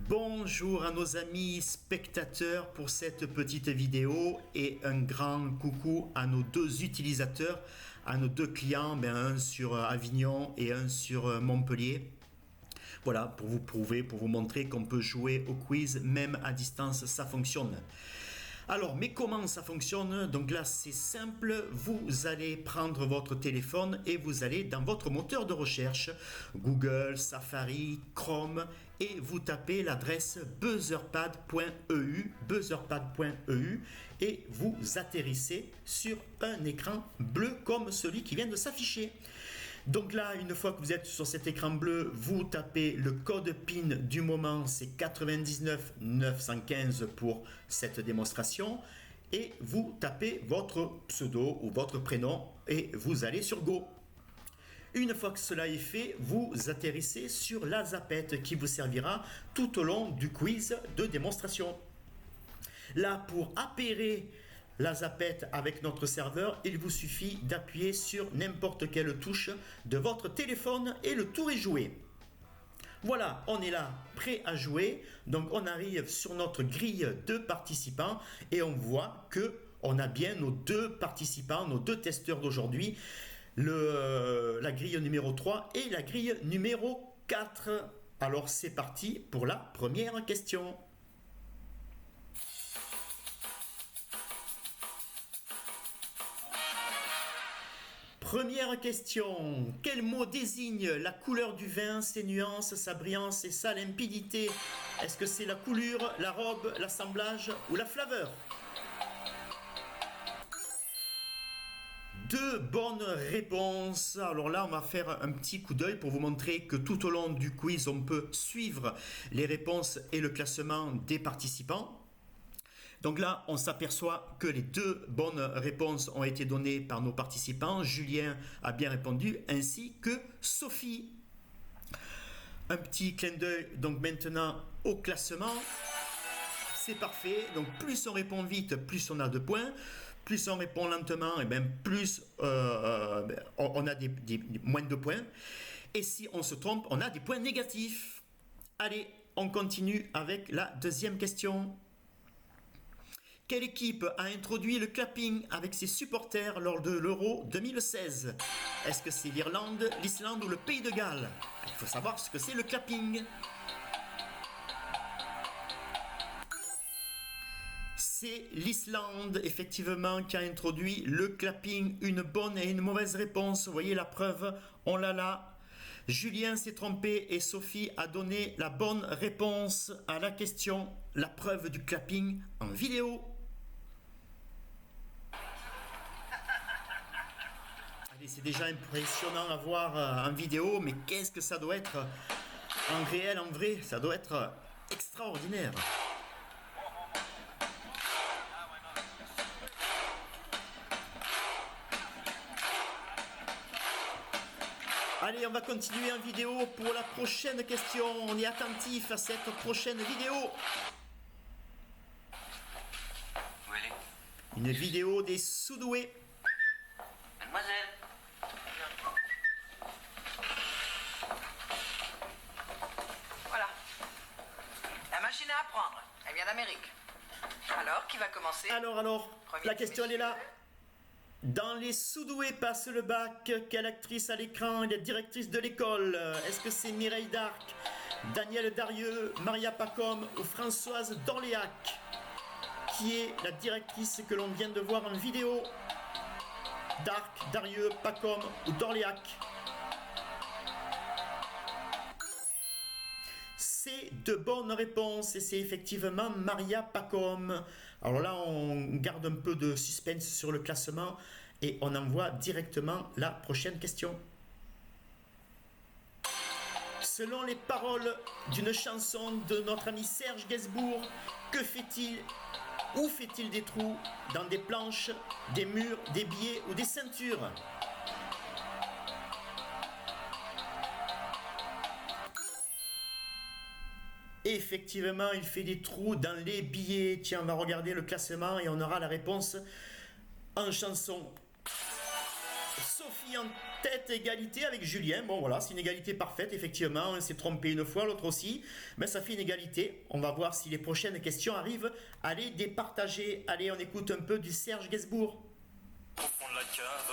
Bonjour à nos amis spectateurs pour cette petite vidéo et un grand coucou à nos deux utilisateurs, à nos deux clients, un sur Avignon et un sur Montpellier. Voilà, pour vous prouver, pour vous montrer qu'on peut jouer au quiz même à distance, ça fonctionne. Alors, mais comment ça fonctionne? Donc là, c'est simple, vous allez prendre votre téléphone et vous allez dans votre moteur de recherche, Google, Safari, Chrome, et vous tapez l'adresse buzzerpad.eu, et vous atterrissez sur un écran bleu comme celui qui vient de s'afficher. Donc là, une fois que vous êtes sur cet écran bleu, vous tapez le code PIN du moment, c'est 99 915 pour cette démonstration, et vous tapez votre pseudo ou votre prénom et vous allez sur Go. Une fois que cela est fait, vous atterrissez sur la zappette qui vous servira tout au long du quiz de démonstration. Là, pour appairer la zappette avec notre serveur, il vous suffit d'appuyer sur n'importe quelle touche de votre téléphone et le tour est joué. Voilà, on est là, prêt à jouer. Donc on arrive sur notre grille de participants et on voit que on a bien nos deux participants, nos deux testeurs d'aujourd'hui, la grille numéro 3 et la grille numéro 4. Alors c'est parti pour la première question. Première question. Quel mot désigne la couleur du vin, ses nuances, sa brillance et sa limpidité? Est-ce que c'est la coulure, la robe, l'assemblage ou la flaveur? Deux bonnes réponses. Alors là, on va faire un petit coup d'œil pour vous montrer que tout au long du quiz, on peut suivre les réponses et le classement des participants. Donc là, on s'aperçoit que les deux bonnes réponses ont été données par nos participants. Julien a bien répondu, ainsi que Sophie. Un petit clin d'œil donc maintenant au classement. C'est parfait. Donc plus on répond vite, plus on a de points. Plus on répond lentement, et plus on a moins de points. Et si on se trompe, on a des points négatifs. Allez, on continue avec la deuxième question. Quelle équipe a introduit le clapping avec ses supporters lors de l'Euro 2016? Est-ce que c'est l'Irlande, l'Islande ou le Pays de Galles? Il faut savoir ce que c'est le clapping. C'est l'Islande, effectivement, qui a introduit le clapping. Une bonne et une mauvaise réponse. Vous voyez la preuve, on l'a là. Julien s'est trompé et Sophie a donné la bonne réponse à la question. La preuve du clapping en vidéo. Allez, c'est déjà impressionnant à voir en vidéo, mais qu'est-ce que ça doit être en réel, en vrai? Ça doit être extraordinaire. Allez, on va continuer en vidéo pour la prochaine question. On est attentif à cette prochaine vidéo. Où elle est? Une vidéo des sous-doués. Mademoiselle. Voilà. La machine à apprendre. Elle vient d'Amérique. Alors, qui va commencer? Alors, Premier la question elle est là. monsieur. Dans les sous-doués passent le bac, quelle actrice à l'écran est la directrice de l'école? Est-ce que c'est Mireille Darc, Danielle Darieux, Maria Pacôme ou Françoise d'Orléac? Qui est la directrice que l'on vient de voir en vidéo? Darc, Darieux, Pacôme ou d'Orléac? C'est de bonnes réponses et c'est effectivement Maria Pacôme. Alors là, on garde un peu de suspense sur le classement et on envoie directement la prochaine question. Selon les paroles d'une chanson de notre ami Serge Gainsbourg, que fait-il? Où fait-il des trous? Dans des planches, des murs, des billets ou des ceintures? Effectivement, il fait des trous dans les billets. Tiens, on va regarder le classement et on aura la réponse en chanson. Sophie en tête, égalité avec Julien. Bon voilà, c'est une égalité parfaite, effectivement. On s'est trompé une fois, l'autre aussi. Mais ça fait une égalité. On va voir si les prochaines questions arrivent à les départager. Allez, on écoute un peu du Serge Gainsbourg. Au fond de la cave,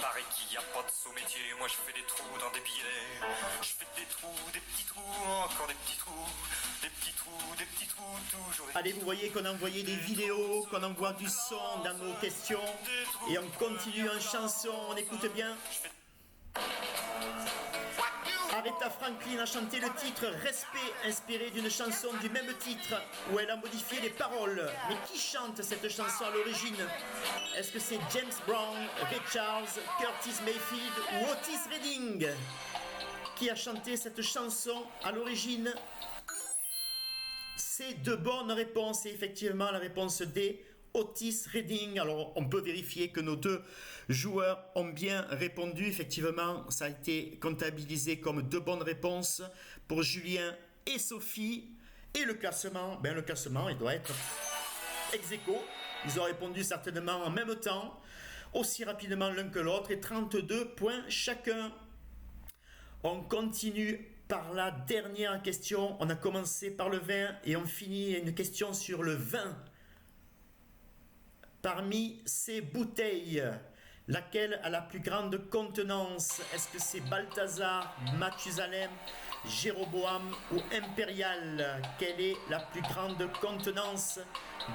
paraît qu'il n'y a pas de saut métier. Moi je fais des trous dans des billets. Je fais des trous, des petits trous, encore des petits trous. Des petits trous, des petits trous, toujours des... Allez, vous voyez qu'on a envoyé des vidéos, qu'on envoie du son dans nos questions. Et on continue en chanson, on écoute bien. Aretha Franklin a chanté le titre Respect, inspiré d'une chanson du même titre, où elle a modifié les paroles. Mais qui chante cette chanson à l'origine? Est-ce que c'est James Brown, Ray Charles, Curtis Mayfield ou Otis Redding qui a chanté cette chanson à l'origine? C'est de bonnes réponses, et effectivement la réponse D, Otis Redding. Alors on peut vérifier que nos deux joueurs ont bien répondu. Effectivement, ça a été comptabilisé comme deux bonnes réponses pour Julien et Sophie. Et le classement, il doit être ex aequo. Ils ont répondu certainement en même temps, aussi rapidement l'un que l'autre, et 32 points chacun. On continue par la dernière question. On a commencé par le vin et on finit une question sur le vin. Parmi ces bouteilles, laquelle a la plus grande contenance? Est-ce que c'est Balthazar, Mathusalem, Jéroboam ou Impérial? Quelle est la plus grande contenance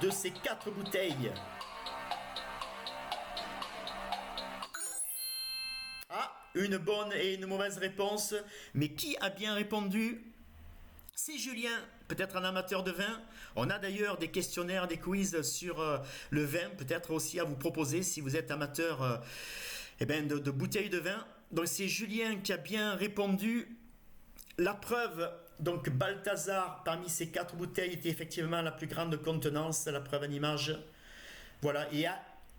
de ces 4 bouteilles? Une bonne et une mauvaise réponse. Mais qui a bien répondu? C'est Julien, peut-être un amateur de vin. On a d'ailleurs des questionnaires, des quiz sur le vin, peut-être aussi à vous proposer si vous êtes amateur de bouteilles de vin. Donc c'est Julien qui a bien répondu. La preuve, donc Balthazar, parmi ces 4 bouteilles, était effectivement la plus grande contenance, la preuve en image. Voilà, et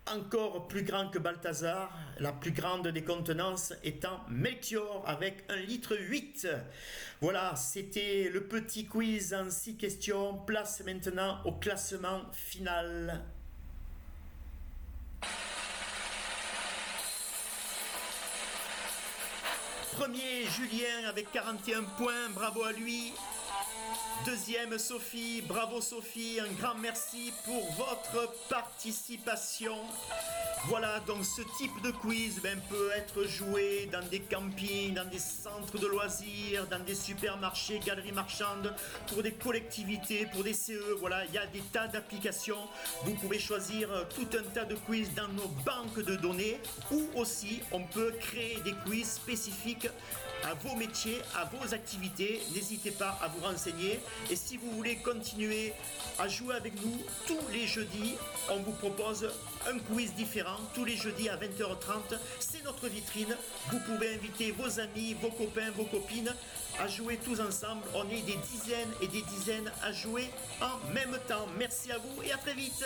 encore plus grand que Balthazar, la plus grande des contenances étant Melchior avec 1,8 litre. Voilà, c'était le petit quiz en 6 questions. Place maintenant au classement final. Premier, Julien avec 41 points, bravo à lui. Deuxième, Sophie, bravo Sophie, un grand merci pour votre participation. Voilà, donc ce type de quiz peut être joué dans des campings, dans des centres de loisirs, dans des supermarchés, galeries marchandes, pour des collectivités, pour des CE. Voilà, il y a des tas d'applications. Vous pouvez choisir tout un tas de quiz dans nos banques de données, ou aussi on peut créer des quiz spécifiques à vos métiers, à vos activités. N'hésitez pas à vous renseigner. Et si vous voulez continuer à jouer avec nous tous les jeudis, on vous propose un quiz différent tous les jeudis à 20h30. C'est notre vitrine. Vous pouvez inviter vos amis, vos copains, vos copines à jouer tous ensemble. On est des dizaines et des dizaines à jouer en même temps. Merci à vous et à très vite.